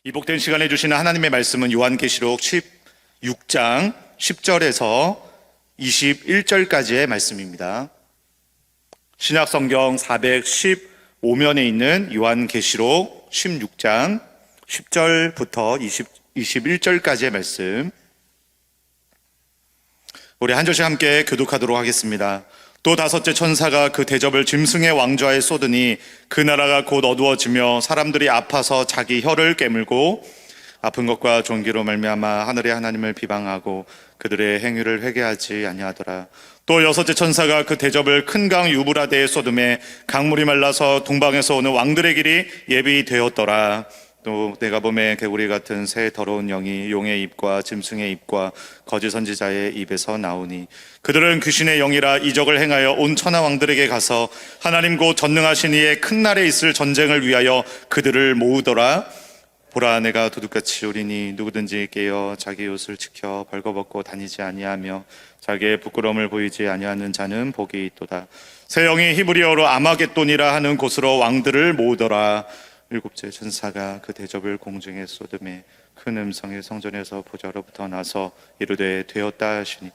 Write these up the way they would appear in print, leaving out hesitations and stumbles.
이 복된 시간에 주시는 하나님의 말씀은 요한계시록 16장 10절에서 21절까지의 말씀입니다. 신약성경 415면에 있는 요한계시록 16장 10절부터 21절까지의 말씀, 우리 한 절씩 함께 교독하도록 하겠습니다. 또 다섯째 천사가 그 대접을 짐승의 왕좌에 쏟으니 그 나라가 곧 어두워지며 사람들이 아파서 자기 혀를 깨물고 아픈 것과 종기로 말미암아 하늘의 하나님을 비방하고 그들의 행위를 회개하지 아니하더라. 또 여섯째 천사가 그 대접을 큰 강 유브라데에 쏟음에 강물이 말라서 동방에서 오는 왕들의 길이 예비되었더라. 또 내가 봄에 개구리 같은 새 더러운 영이 용의 입과 짐승의 입과 거짓 선지자의 입에서 나오니 그들은 귀신의 영이라 이적을 행하여 온 천하 왕들에게 가서 하나님 곧 전능하신 이의 큰 날에 있을 전쟁을 위하여 그들을 모으더라. 보라, 내가 도둑같이 오리니 누구든지 깨어 자기 옷을 지켜 벌거벗고 다니지 아니하며 자기의 부끄러움을 보이지 아니하는 자는 복이 있도다. 새 영이 히브리어로 아마겟돈이라 하는 곳으로 왕들을 모으더라. 일곱째 천사가 그 대접을 공중에 쏟음에 큰 음성이 성전에서 보좌로부터 나서 이르되 되었다 하시니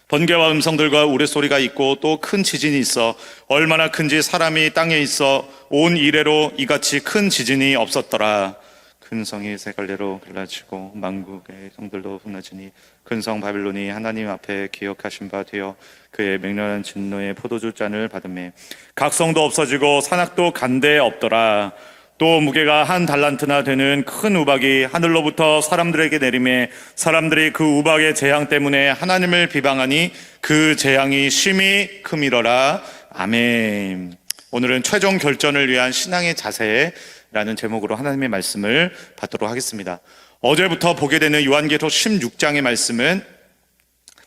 번개와 음성들과 우레소리가 있고 또 큰 지진이 있어 얼마나 큰지 사람이 땅에 있어 온 이래로 이같이 큰 지진이 없었더라. 큰 성이 세 갈래로 갈라지고 만국의 성들도 무너지니 큰 성 바빌론이 하나님 앞에 기억하신 바 되어 그의 맹렬한 진노의 포도주 잔을 받으매 각 성도 없어지고 산악도 간데 없더라. 또 무게가 한 달란트나 되는 큰 우박이 하늘로부터 사람들에게 내리매 사람들이 그 우박의 재앙 때문에 하나님을 비방하니 그 재앙이 심히 크미러라. 아멘. 오늘은 최종 결전을 위한 신앙의 자세라는 제목으로 하나님의 말씀을 받도록 하겠습니다. 어제부터 보게 되는 요한계시록 16장의 말씀은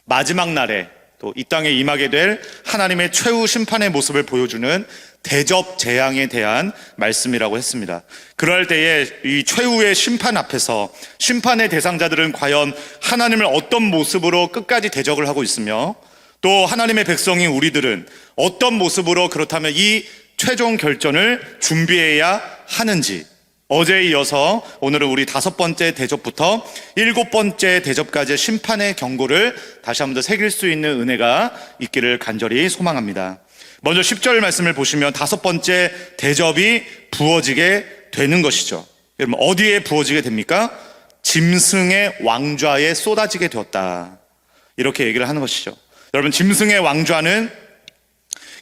마지막 날에 또 이 땅에 임하게 될 하나님의 최후 심판의 모습을 보여주는 대접 재앙에 대한 말씀이라고 했습니다. 그럴 때에 이 최후의 심판 앞에서 심판의 대상자들은 과연 하나님을 어떤 모습으로 끝까지 대적을 하고 있으며 또 하나님의 백성인 우리들은 어떤 모습으로 그렇다면 이 최종 결전을 준비해야 하는지, 어제에 이어서 오늘은 우리 5번째 대접부터 7번째 대접까지의 심판의 경고를 다시 한번 더 새길 수 있는 은혜가 있기를 간절히 소망합니다. 먼저 10절 말씀을 보시면 5번째 대접이 부어지게 되는 것이죠. 여러분, 어디에 부어지게 됩니까? 짐승의 왕좌에 쏟아지게 되었다, 이렇게 얘기를 하는 것이죠. 여러분, 짐승의 왕좌는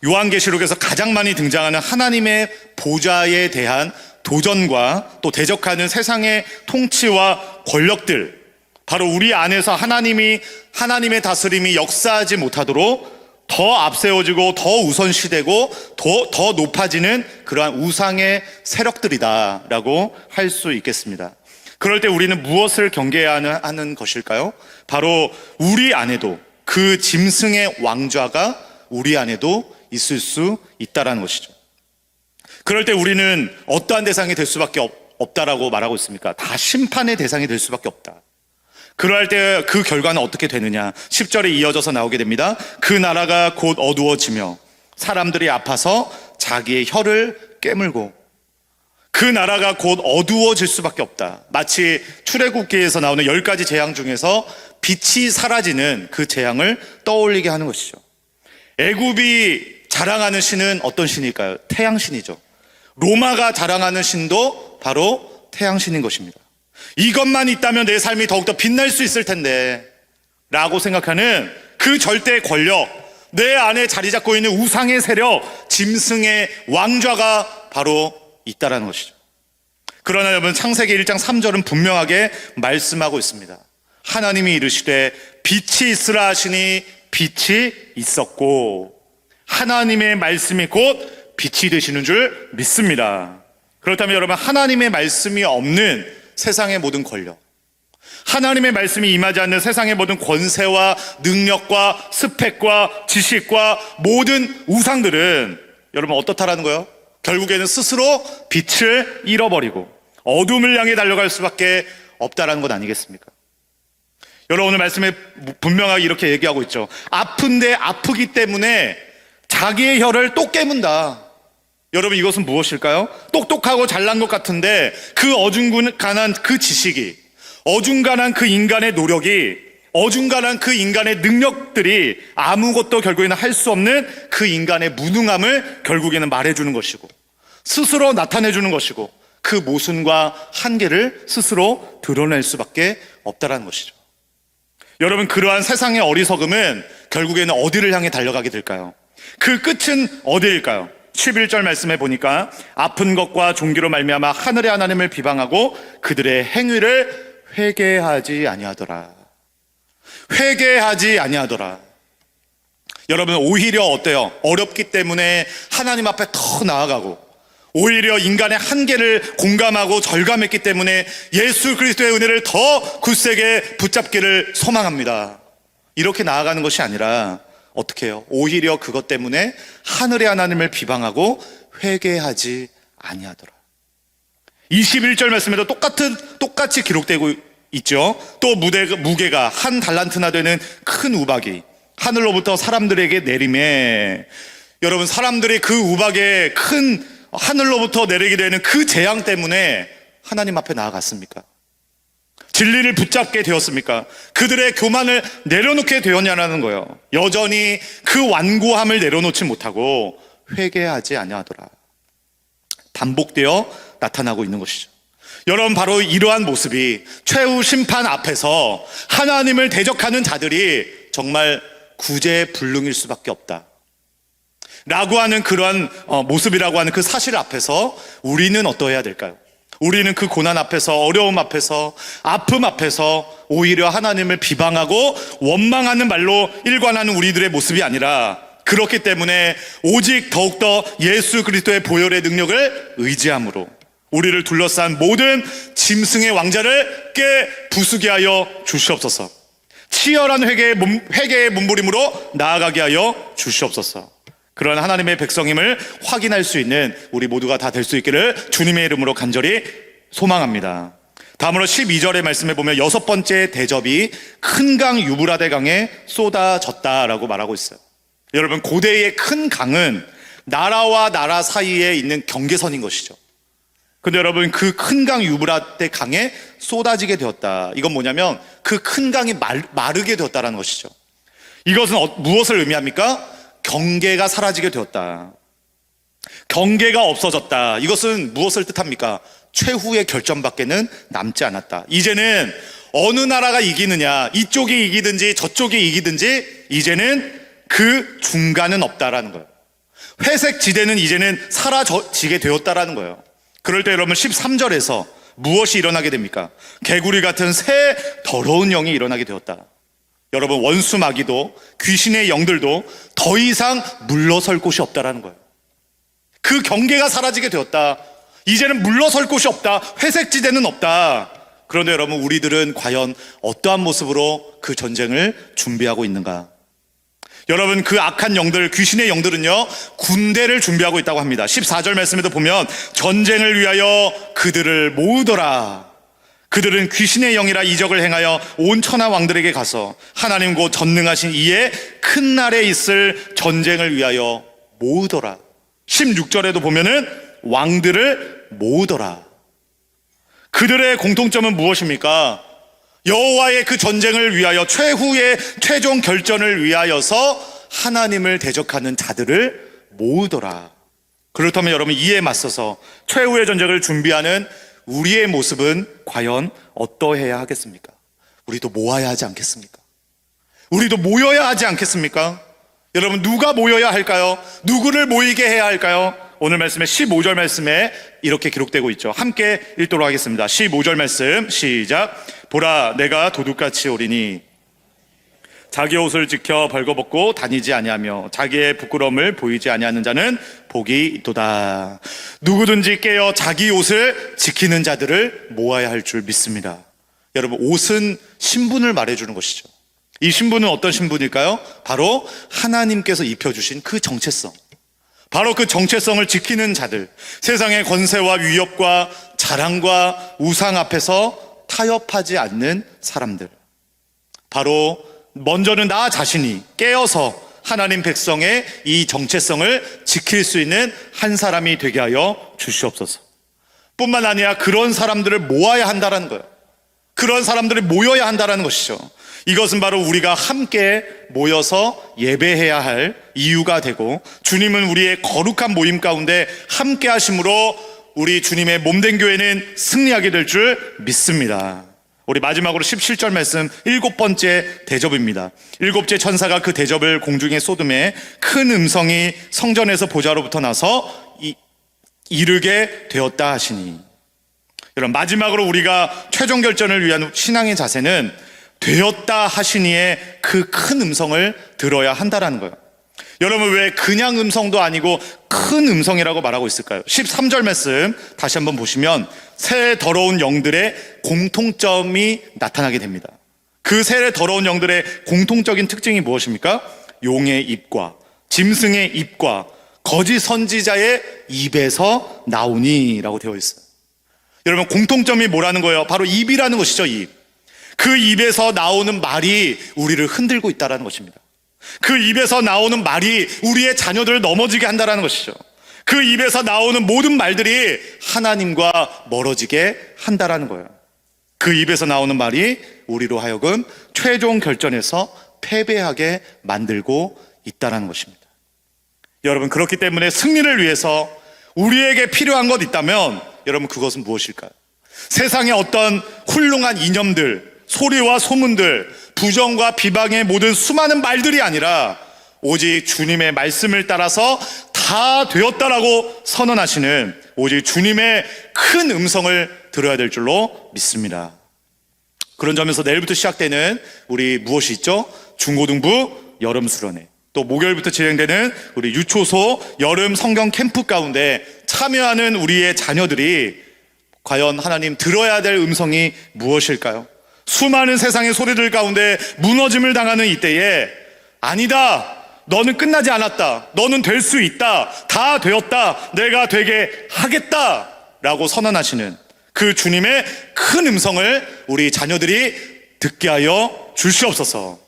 요한계시록에서 가장 많이 등장하는 하나님의 보좌에 대한 도전과 또 대적하는 세상의 통치와 권력들, 바로 우리 안에서 하나님의 다스림이 역사하지 못하도록 더 앞세워지고 더 우선시되고 더 높아지는 그러한 우상의 세력들이다라고 할 수 있겠습니다. 그럴 때 우리는 무엇을 경계해야 하는 것일까요? 바로 우리 안에도 그 짐승의 왕좌가 우리 안에도 있을 수 있다라는 것이죠. 그럴 때 우리는 어떠한 대상이 될 수밖에 없다라고 말하고 있습니까? 다 심판의 대상이 될 수밖에 없다. 그럴 때 그 결과는 어떻게 되느냐? 10절에 이어져서 나오게 됩니다. 그 나라가 곧 어두워지며 사람들이 아파서 자기의 혀를 깨물고, 그 나라가 곧 어두워질 수밖에 없다. 마치 출애굽기에서 나오는 10가지 재앙 중에서 빛이 사라지는 그 재앙을 떠올리게 하는 것이죠. 애굽이 자랑하는 신은 어떤 신일까요? 태양신이죠. 로마가 자랑하는 신도 바로 태양신인 것입니다. 이것만 있다면 내 삶이 더욱더 빛날 수 있을 텐데 라고 생각하는 그 절대 권력, 내 안에 자리 잡고 있는 우상의 세력, 짐승의 왕좌가 바로 있다라는 것이죠. 그러나 여러분, 창세기 1장 3절은 분명하게 말씀하고 있습니다. 하나님이 이르시되 빛이 있으라 하시니 빛이 있었고, 하나님의 말씀이 곧 빛이 되시는 줄 믿습니다. 그렇다면 여러분, 하나님의 말씀이 없는 세상의 모든 권력, 하나님의 말씀이 임하지 않는 세상의 모든 권세와 능력과 스펙과 지식과 모든 우상들은 여러분 어떻다라는 거예요? 결국에는 스스로 빛을 잃어버리고 어둠을 향해 달려갈 수밖에 없다라는 것 아니겠습니까? 여러분, 오늘 말씀에 분명하게 이렇게 얘기하고 있죠. 아픈데 아프기 때문에 자기의 혀를 또 깨문다. 여러분, 이것은 무엇일까요? 똑똑하고 잘난 것 같은데 그 어중간한 그 지식이, 어중간한 그 인간의 노력이, 어중간한 그 인간의 능력들이 아무것도 결국에는 할 수 없는 그 인간의 무능함을 결국에는 말해주는 것이고, 스스로 나타내주는 것이고, 그 모순과 한계를 스스로 드러낼 수밖에 없다는 것이죠. 여러분, 그러한 세상의 어리석음은 결국에는 어디를 향해 달려가게 될까요? 그 끝은 어디일까요? 11절 말씀에 보니까 아픈 것과 종기로 말미암아 하늘의 하나님을 비방하고 그들의 행위를 회개하지 아니하더라. 회개하지 아니하더라. 여러분, 오히려 어때요? 어렵기 때문에 하나님 앞에 더 나아가고, 오히려 인간의 한계를 공감하고 절감했기 때문에 예수 그리스도의 은혜를 더 굳세게 붙잡기를 소망합니다. 이렇게 나아가는 것이 아니라 어떻게 해요? 오히려 그것 때문에 하늘의 하나님을 비방하고 회개하지 아니하더라. 21절 말씀에도 똑같이 기록되고 있죠. 또 무게가 한 달란트나 되는 큰 우박이 하늘로부터 사람들에게 내림에, 여러분, 사람들이 그 우박에 큰 하늘로부터 내리게 되는 그 재앙 때문에 하나님 앞에 나아갔습니까? 진리를 붙잡게 되었습니까? 그들의 교만을 내려놓게 되었냐라는 거예요. 여전히 그 완고함을 내려놓지 못하고 회개하지 아니하더라. 반복되어 나타나고 있는 것이죠. 여러분, 바로 이러한 모습이 최후 심판 앞에서 하나님을 대적하는 자들이 정말 구제불능일 수밖에 없다 라고 하는 그러한 모습이라고 하는 그 사실 앞에서 우리는 어떠해야 될까요? 우리는 그 고난 앞에서, 어려움 앞에서, 아픔 앞에서 오히려 하나님을 비방하고 원망하는 말로 일관하는 우리들의 모습이 아니라, 그렇기 때문에 오직 더욱더 예수 그리스도의 보혈의 능력을 의지함으로 우리를 둘러싼 모든 짐승의 왕자를 깨 부수게 하여 주시옵소서. 치열한 회개의 몸부림으로 나아가게 하여 주시옵소서. 그런 하나님의 백성임을 확인할 수 있는 우리 모두가 다 될 수 있기를 주님의 이름으로 간절히 소망합니다. 다음으로 12절의 말씀에 보면 여섯 번째 대접이 큰 강 유브라데 강에 쏟아졌다라고 말하고 있어요. 여러분, 고대의 큰 강은 나라와 나라 사이에 있는 경계선인 것이죠. 근데 여러분, 그 큰 강 유브라데 강에 쏟아지게 되었다. 이건 뭐냐면 그 큰 강이 마르게 되었다는 것이죠. 이것은 무엇을 의미합니까? 경계가 사라지게 되었다. 경계가 없어졌다. 이것은 무엇을 뜻합니까? 최후의 결전밖에는 남지 않았다. 이제는 어느 나라가 이기느냐, 이쪽이 이기든지 저쪽이 이기든지 이제는 그 중간은 없다라는 거예요. 회색 지대는 이제는 사라지게 되었다라는 거예요. 그럴 때 여러분, 13절에서 무엇이 일어나게 됩니까? 개구리 같은 새 더러운 영이 일어나게 되었다. 여러분, 원수 마귀도 귀신의 영들도 더 이상 물러설 곳이 없다라는 거예요. 그 경계가 사라지게 되었다. 이제는 물러설 곳이 없다. 회색 지대는 없다. 그런데 여러분, 우리들은 과연 어떠한 모습으로 그 전쟁을 준비하고 있는가? 여러분, 그 악한 영들, 귀신의 영들은요, 군대를 준비하고 있다고 합니다. 14절 말씀에도 보면 전쟁을 위하여 그들을 모으더라. 그들은 귀신의 영이라 이적을 행하여 온 천하 왕들에게 가서 하나님 곧 전능하신 이의 큰 날에 있을 전쟁을 위하여 모으더라. 16절에도 보면은 왕들을 모으더라. 그들의 공통점은 무엇입니까? 여호와의 그 전쟁을 위하여, 최후의 최종 결전을 위하여서 하나님을 대적하는 자들을 모으더라. 그렇다면 여러분, 이에 맞서서 최후의 전쟁을 준비하는 우리의 모습은 과연 어떠해야 하겠습니까? 우리도 모아야 하지 않겠습니까? 우리도 모여야 하지 않겠습니까? 여러분, 누가 모여야 할까요? 누구를 모이게 해야 할까요? 오늘 말씀에 15절 말씀에 이렇게 기록되고 있죠. 함께 읽도록 하겠습니다. 15절 말씀 시작. 보라, 내가 도둑같이 오리니 자기 옷을 지켜 벌거벗고 다니지 아니하며 자기의 부끄러움을 보이지 아니하는 자는 복이 있도다. 누구든지 깨어 자기 옷을 지키는 자들을 모아야 할 줄 믿습니다. 여러분, 옷은 신분을 말해주는 것이죠. 이 신분은 어떤 신분일까요? 바로 하나님께서 입혀주신 그 정체성, 바로 그 정체성을 지키는 자들, 세상의 권세와 위협과 자랑과 우상 앞에서 타협하지 않는 사람들, 바로 먼저는 나 자신이 깨어서 하나님 백성의 이 정체성을 지킬 수 있는 한 사람이 되게 하여 주시옵소서. 뿐만 아니라 그런 사람들을 모아야 한다는 거예요. 그런 사람들이 모여야 한다는 것이죠. 이것은 바로 우리가 함께 모여서 예배해야 할 이유가 되고, 주님은 우리의 거룩한 모임 가운데 함께 하심으로 우리 주님의 몸된 교회는 승리하게 될 줄 믿습니다. 우리 마지막으로 17절 말씀, 7번째 대접입니다. 7째 천사가 그 대접을 공중에 쏟음에 큰 음성이 성전에서 보좌로부터 나서 이르게 되었다 하시니. 여러분, 마지막으로 우리가 최종 결전을 위한 신앙의 자세는 되었다 하시니의 그 큰 음성을 들어야 한다라는 거예요. 여러분, 왜 그냥 음성도 아니고 큰 음성이라고 말하고 있을까요? 13절 말씀 다시 한번 보시면 새 더러운 영들의 공통점이 나타나게 됩니다. 그 새 더러운 영들의 공통적인 특징이 무엇입니까? 용의 입과 짐승의 입과 거짓 선지자의 입에서 나오니 라고 되어 있어요. 여러분, 공통점이 뭐라는 거예요? 바로 입이라는 것이죠. 입. 그 입에서 나오는 말이 우리를 흔들고 있다는 것입니다. 그 입에서 나오는 말이 우리의 자녀들을 넘어지게 한다는 것이죠. 그 입에서 나오는 모든 말들이 하나님과 멀어지게 한다는 거예요. 그 입에서 나오는 말이 우리로 하여금 최종 결전에서 패배하게 만들고 있다는 것입니다. 여러분, 그렇기 때문에 승리를 위해서 우리에게 필요한 것 있다면 여러분, 그것은 무엇일까요? 세상의 어떤 훌륭한 이념들, 소리와 소문들, 부정과 비방의 모든 수많은 말들이 아니라 오직 주님의 말씀을 따라서 다 되었다라고 선언하시는 오직 주님의 큰 음성을 들어야 될 줄로 믿습니다. 그런 점에서 내일부터 시작되는 우리 무엇이 있죠? 중고등부 여름 수련회, 또 목요일부터 진행되는 우리 유초소 여름 성경 캠프 가운데 참여하는 우리의 자녀들이 과연 하나님 들어야 될 음성이 무엇일까요? 수많은 세상의 소리들 가운데 무너짐을 당하는 이때에 아니다, 너는 끝나지 않았다, 너는 될 수 있다, 다 되었다, 내가 되게 하겠다 라고 선언하시는 그 주님의 큰 음성을 우리 자녀들이 듣게 하여 주시옵소서.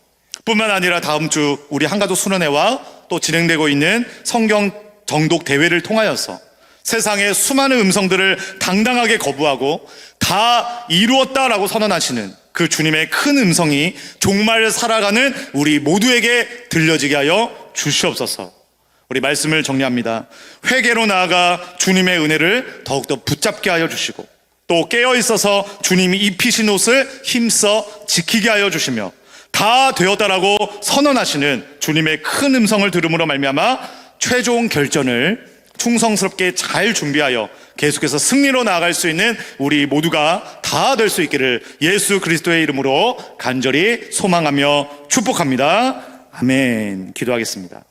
뿐만 아니라 다음 주 우리 한가족 수련회와 또 진행되고 있는 성경 정독 대회를 통하여서 세상의 수많은 음성들을 당당하게 거부하고 다 이루었다라고 선언하시는 그 주님의 큰 음성이 정말 살아가는 우리 모두에게 들려지게 하여 주시옵소서. 우리 말씀을 정리합니다. 회개로 나아가 주님의 은혜를 더욱더 붙잡게 하여 주시고, 또 깨어있어서 주님이 입히신 옷을 힘써 지키게 하여 주시며, 다 되었다라고 선언하시는 주님의 큰 음성을 들음으로 말미암아 최종 결전을 충성스럽게 잘 준비하여 계속해서 승리로 나아갈 수 있는 우리 모두가 다 될 수 있기를 예수 그리스도의 이름으로 간절히 소망하며 축복합니다. 아멘. 기도하겠습니다.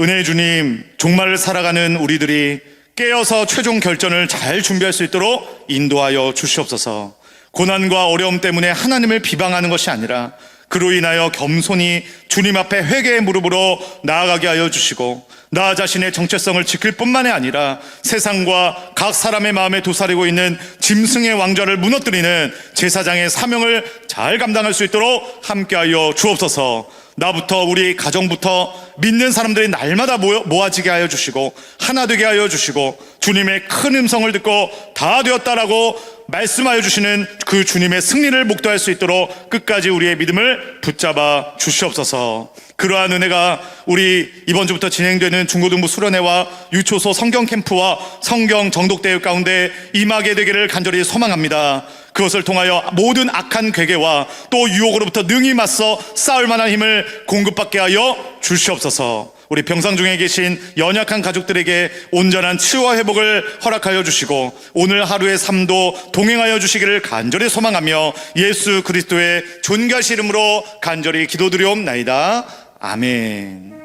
은혜의 주님, 종말을 살아가는 우리들이 깨어서 최종 결전을 잘 준비할 수 있도록 인도하여 주시옵소서. 고난과 어려움 때문에 하나님을 비방하는 것이 아니라 그로 인하여 겸손히 주님 앞에 회개의 무릎으로 나아가게 하여 주시고, 나 자신의 정체성을 지킬 뿐만이 아니라 세상과 각 사람의 마음에 도사리고 있는 짐승의 왕좌를 무너뜨리는 제사장의 사명을 잘 감당할 수 있도록 함께하여 주옵소서. 나부터, 우리 가정부터 믿는 사람들이 날마다 모아지게 하여 주시고 하나 되게 하여 주시고, 주님의 큰 음성을 듣고 다 되었다라고 말씀하여 주시는 그 주님의 승리를 목도할 수 있도록 끝까지 우리의 믿음을 붙잡아 주시옵소서. 그러한 은혜가 우리 이번 주부터 진행되는 중고등부 수련회와 유초소 성경 캠프와 성경 정독대회 가운데 임하게 되기를 간절히 소망합니다. 그것을 통하여 모든 악한 괴계와 또 유혹으로부터 능히 맞서 싸울 만한 힘을 공급받게 하여 주시옵소서. 우리 병상 중에 계신 연약한 가족들에게 온전한 치유와 회복을 허락하여 주시고, 오늘 하루의 삶도 동행하여 주시기를 간절히 소망하며 예수 그리스도의 존귀하신 이름으로 간절히 기도드리옵나이다. 아멘.